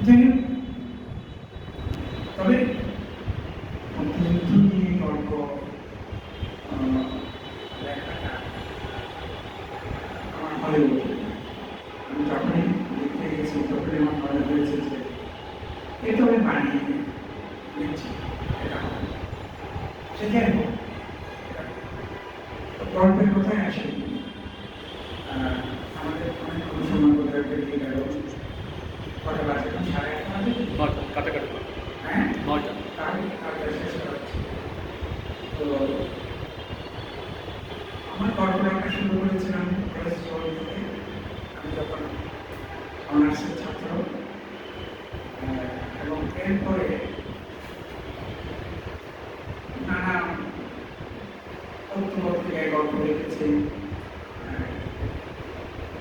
যাই হোক, তবে মুক্তিযুদ্ধ নিয়ে গল্প লেখাটা আমার হয়ে ওঠে। আমি যখনই লিখতে গেছি তখনই আমার মনে হয়েছে যে এটা আমি বানিয়ে লিখছি, এটা হবে, সেটাই হোক। গল্পের কথায় আসে, আমাদের অনেকক্ষণ সময় কোথায় পেরিয়ে গেল। কটা বাজে? 11:30 বাজে। কাটাকাটি। হ্যাঁ, 9টা। কাজটা শেষ করা হচ্ছে। তো আমার গল্প লেখা শুরু করেছিলাম কলেজ জীবন থেকে। আমি যখন অনার্সের ছাত্র, এবং এরপরে নানা পত্রিকায় গল্প লিখেছি,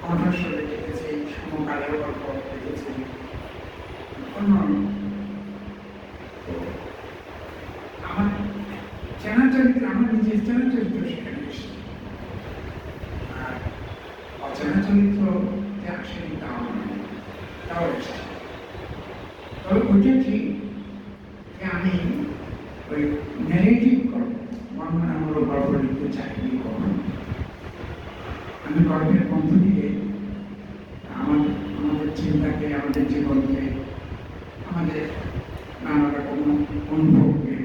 কণ্ঠস্বর লিখেছি, সমকালের গল্প লিখেছি, অন্যান্য। তো আমার চেনা চরিত্র, আমার নিজের চেনা চরিত্র সেখানে এসেছে, আর অচেনা চরিত্র যে আসেনি তাও এসেছে। তবে ওইটা ঠিক যে আমি ওই ন্যারেটিভ গল্প, বর্ণনামূলক গল্প লিখতে চাইনি কখনো। আমি গল্পের মধ্য দিয়ে আমাদের চিন্তাকে, আমাদের জীবনকে, আমাদের নানা রকম অনুভবকে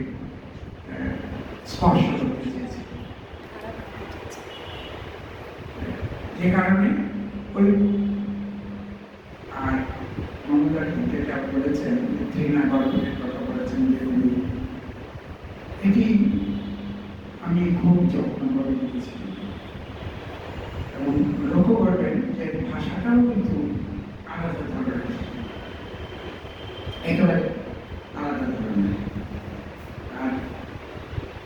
স্পর্শ করতে চেয়েছি। যে কারণে ওই আর মমতা যেটা বলেছেন, ঘৃণা গল্পের কথা বলেছেন, যেগুলি এটি আমি খুব যত্ন করে লিখেছি। এবং লক্ষ্য করবেন যে ভাষাটাও কিন্তু আলাদা ধরনের, একেবারে আলাদা ধরনের। আর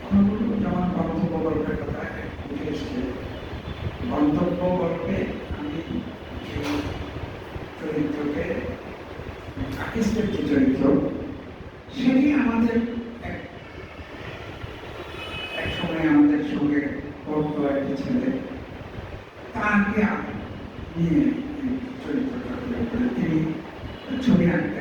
অন্যগুলো যেমন গন্তব্য গল্পের কথা উঠে এসছে, গন্তব্য গল্পে আমি সেই চরিত্রকে, আকিস্টের যে চরিত্র, সেটি আমাদের এক সময় আমাদের সঙ্গে পড়তো একটি ছেলে, তাকে নিয়ে চরিত্রটা তিনি ছবি আঁকতেন।